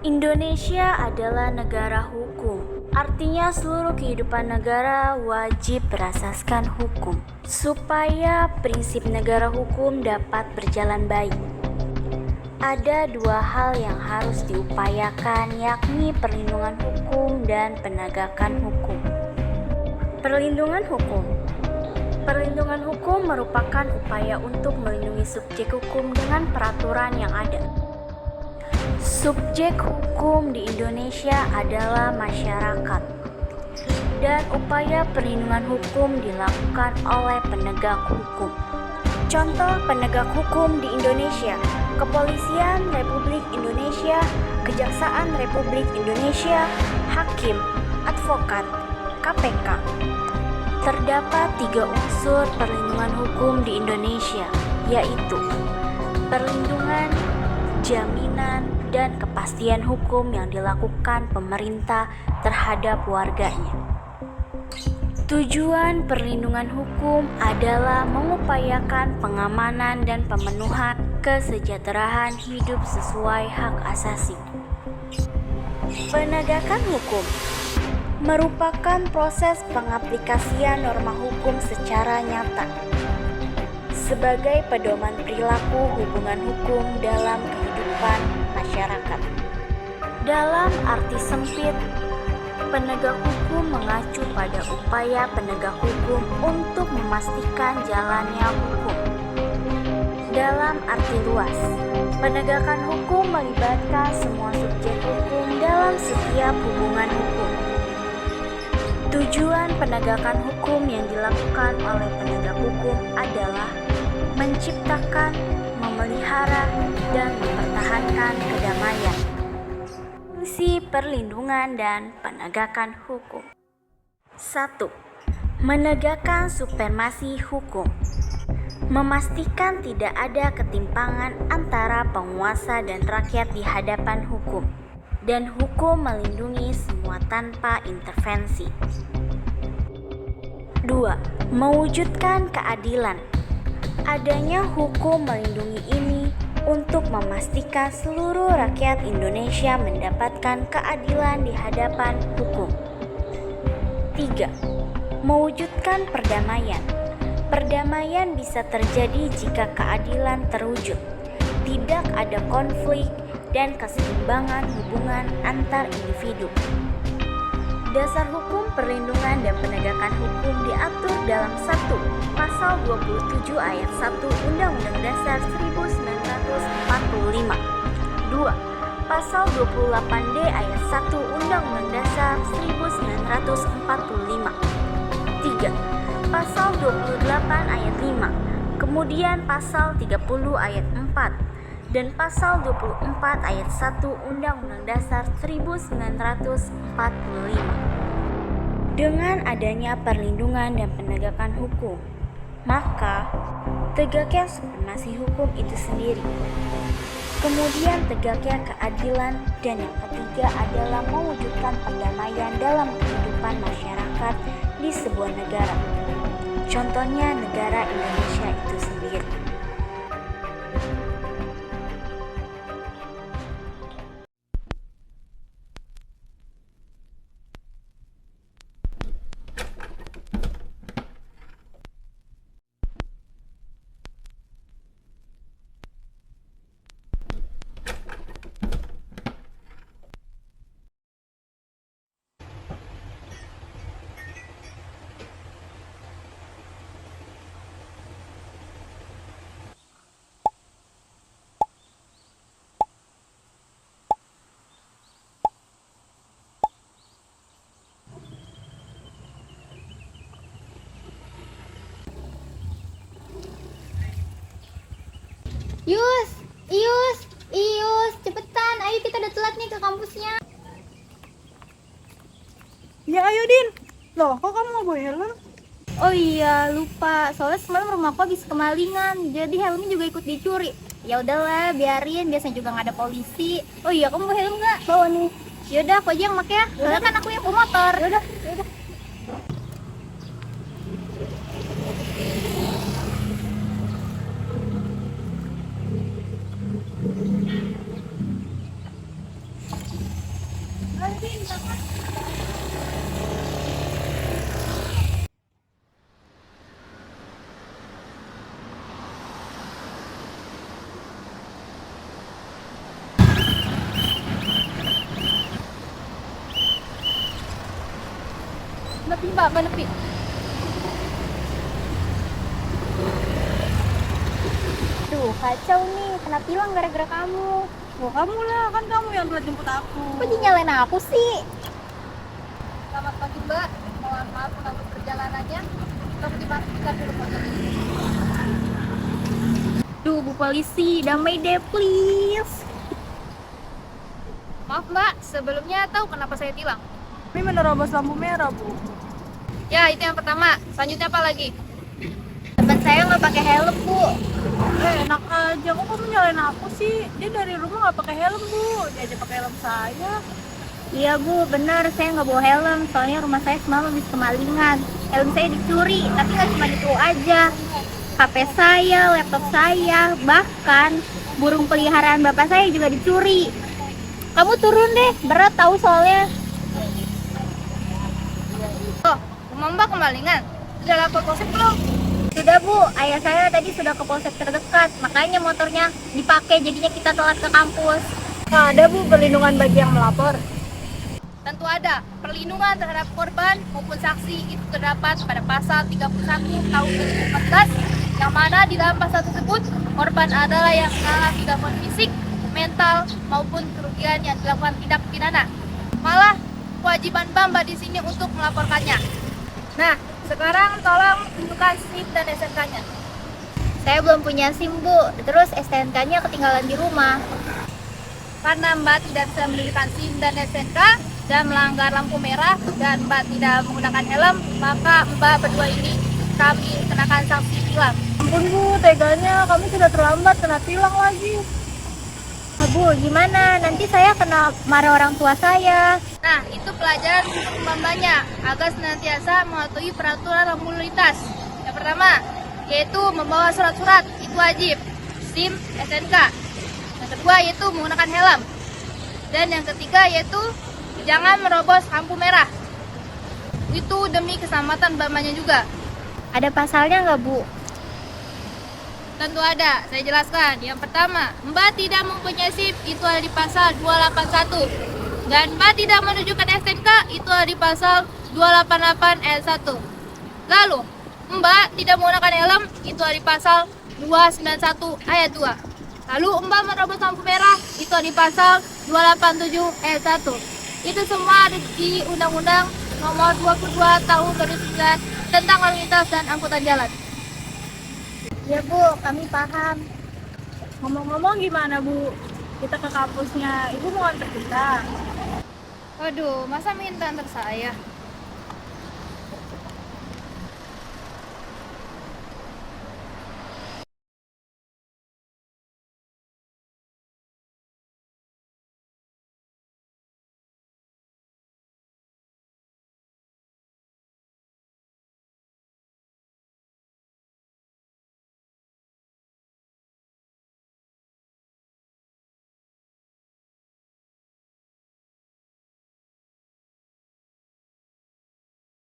Indonesia adalah negara hukum. Artinya seluruh kehidupan negara wajib berasaskan hukum supaya prinsip negara hukum dapat berjalan baik. Ada dua hal yang harus diupayakan, yakni perlindungan hukum dan penegakan hukum. Perlindungan hukum. Perlindungan hukum merupakan upaya untuk melindungi subjek hukum dengan peraturan yang ada. Subjek hukum di Indonesia adalah masyarakat, dan upaya perlindungan hukum dilakukan oleh penegak hukum. Contoh penegak hukum di Indonesia: Kepolisian Republik Indonesia, Kejaksaan Republik Indonesia, Hakim, Advokat, KPK. Terdapat 3 unsur perlindungan hukum di Indonesia, yaitu perlindungan, jaminan, dan kepastian hukum yang dilakukan pemerintah terhadap warganya. Tujuan perlindungan hukum adalah mengupayakan pengamanan dan pemenuhan kesejahteraan hidup sesuai hak asasi. Penegakan hukum merupakan proses pengaplikasian norma hukum secara nyata sebagai pedoman perilaku hubungan hukum dalam kehidupan masyarakat. Dalam arti sempit, penegak hukum mengacu pada upaya penegak hukum untuk memastikan jalannya hukum. Dalam arti luas, penegakan hukum melibatkan semua subjek hukum dalam setiap hubungan hukum. Tujuan penegakan hukum yang dilakukan oleh penegak hukum adalah menciptakan, memelihara, dan mempertahankan kedamaian. Fungsi perlindungan dan penegakan hukum. 1. Menegakkan supremasi hukum. Memastikan tidak ada ketimpangan antara penguasa dan rakyat di hadapan hukum, dan hukum melindungi semua tanpa intervensi. 2. Mewujudkan keadilan. Adanya hukum melindungi ini untuk memastikan seluruh rakyat Indonesia mendapatkan keadilan di hadapan hukum. 3. Mewujudkan perdamaian. Perdamaian bisa terjadi jika keadilan terwujud, tidak ada konflik, dan keseimbangan hubungan antar individu. Dasar hukum perlindungan dan penegakan hukum diatur dalam 1. Pasal 27 ayat 1 Undang-Undang Dasar 1945. 2. Pasal 28D ayat 1 Undang-Undang Dasar 1945. 3. Pasal 28 ayat 5. Kemudian pasal 30 ayat 4 dan pasal 24 ayat 1 Undang-Undang Dasar 1945. Dengan adanya perlindungan dan penegakan hukum, maka tegaknya supremasi hukum itu sendiri. Kemudian tegaknya keadilan, dan yang ketiga adalah mewujudkan perdamaian dalam kehidupan masyarakat di sebuah negara. Contohnya negara Indonesia itu sendiri. Ius, cepetan, ayo kita udah telat nih ke kampusnya. Ya ayo Din. Loh, kok kamu mau bawa helm? Oh iya, lupa. Soalnya semalam rumahku habis kemalingan, jadi helmnya juga ikut dicuri. Ya udahlah, biarin, biasanya juga nggak ada polisi. Oh iya, kamu bawa helm nggak? Bawa nih. Yaudah, aku aja yang pakai ya. Soalnya kan aku yang bawa motor. Yaudah. Mbak, menepi. Duh, kacau nih. Kena tilang gara-gara kamu. Oh, kamu lah, kan kamu yang telah jemput aku. Kok jadi nyalain aku sih? Selamat pagi, Mbak. Mohon maaf mengganggu perjalanannya. Kamu dipastikan dulu motornya. Duh, Bu Polisi, damai deh, please. Maaf, Mbak. Sebelumnya tahu kenapa saya tilang? Ini menerobos lampu merah, Bu. Ya, itu yang pertama. Selanjutnya apa lagi? Teman saya nggak pakai helm, Bu. Enak aja, kok kamu nyalain aku sih? Dia dari rumah nggak pakai helm, Bu. Dia aja pakai helm saya. Iya, Bu. Benar. Saya nggak bawa helm. Soalnya rumah saya semalam habis kemalingan. Helm saya dicuri. Tapi nggak cuma itu aja. HP saya, laptop saya, bahkan burung peliharaan bapak saya juga dicuri. Kamu turun deh. Berat tahu soalnya. Oh, rumah Mbak kemalingan. Sudah lapor polsek belum? Sudah, Bu. Ayah saya tadi sudah ke polsek terdekat. Makanya motornya dipakai, jadinya kita telat ke kampus. Ada, Bu, perlindungan bagi yang melapor. Tentu ada. Perlindungan terhadap korban maupun saksi itu terdapat pada pasal 31 tahun 2014, yang mana di dalam pasal tersebut korban adalah yang mengalami gangguan fisik, mental maupun kerugian yang dilakukan tindak pidana. Malah kewajiban Mbak di sini untuk melaporkannya. Nah, sekarang tolong tunjukkan SIM dan SNK-nya. Saya belum punya SIM, Bu. Terus STNK-nya ketinggalan di rumah. Karena Mbak tidak bisa menunjukkan SIM dan SNK dan melanggar lampu merah dan Mbak tidak menggunakan helm, maka Mbak berdua ini kami kenakan sanksi tilang. Ampun, Bu, teganya. Kami sudah terlambat, kena tilang lagi. Bu, gimana? Nanti saya kena marah orang tua saya. Nah, itu pelajaran untuk Mbaknya agar senantiasa mematuhi peraturan lalu lintas. Yang pertama, yaitu membawa surat-surat, itu wajib. SIM, SNK. Yang kedua, yaitu menggunakan helm. Dan yang ketiga, yaitu jangan merobos lampu merah. Itu demi keselamatan Mbaknya juga. Ada pasalnya nggak, Bu? Tentu ada, saya jelaskan. Yang pertama, Mbak tidak mempunyai SIM, itu ada di pasal 281. Dan Mbak tidak menunjukkan STNK, itu ada di pasal 288 ayat 1. Lalu, Mbak tidak menggunakan helm, itu ada di pasal 291 ayat 2. Lalu Mbak merobos lampu merah, itu ada di pasal 287 ayat 1. Itu semua ada di Undang-Undang Nomor 22 Tahun 2009 tentang lalu lintas dan angkutan jalan. Ya, Bu, kami paham. Ngomong-ngomong gimana, Bu? Kita ke kampusnya. Ibu mau antar kita. Waduh, masa minta antar saya?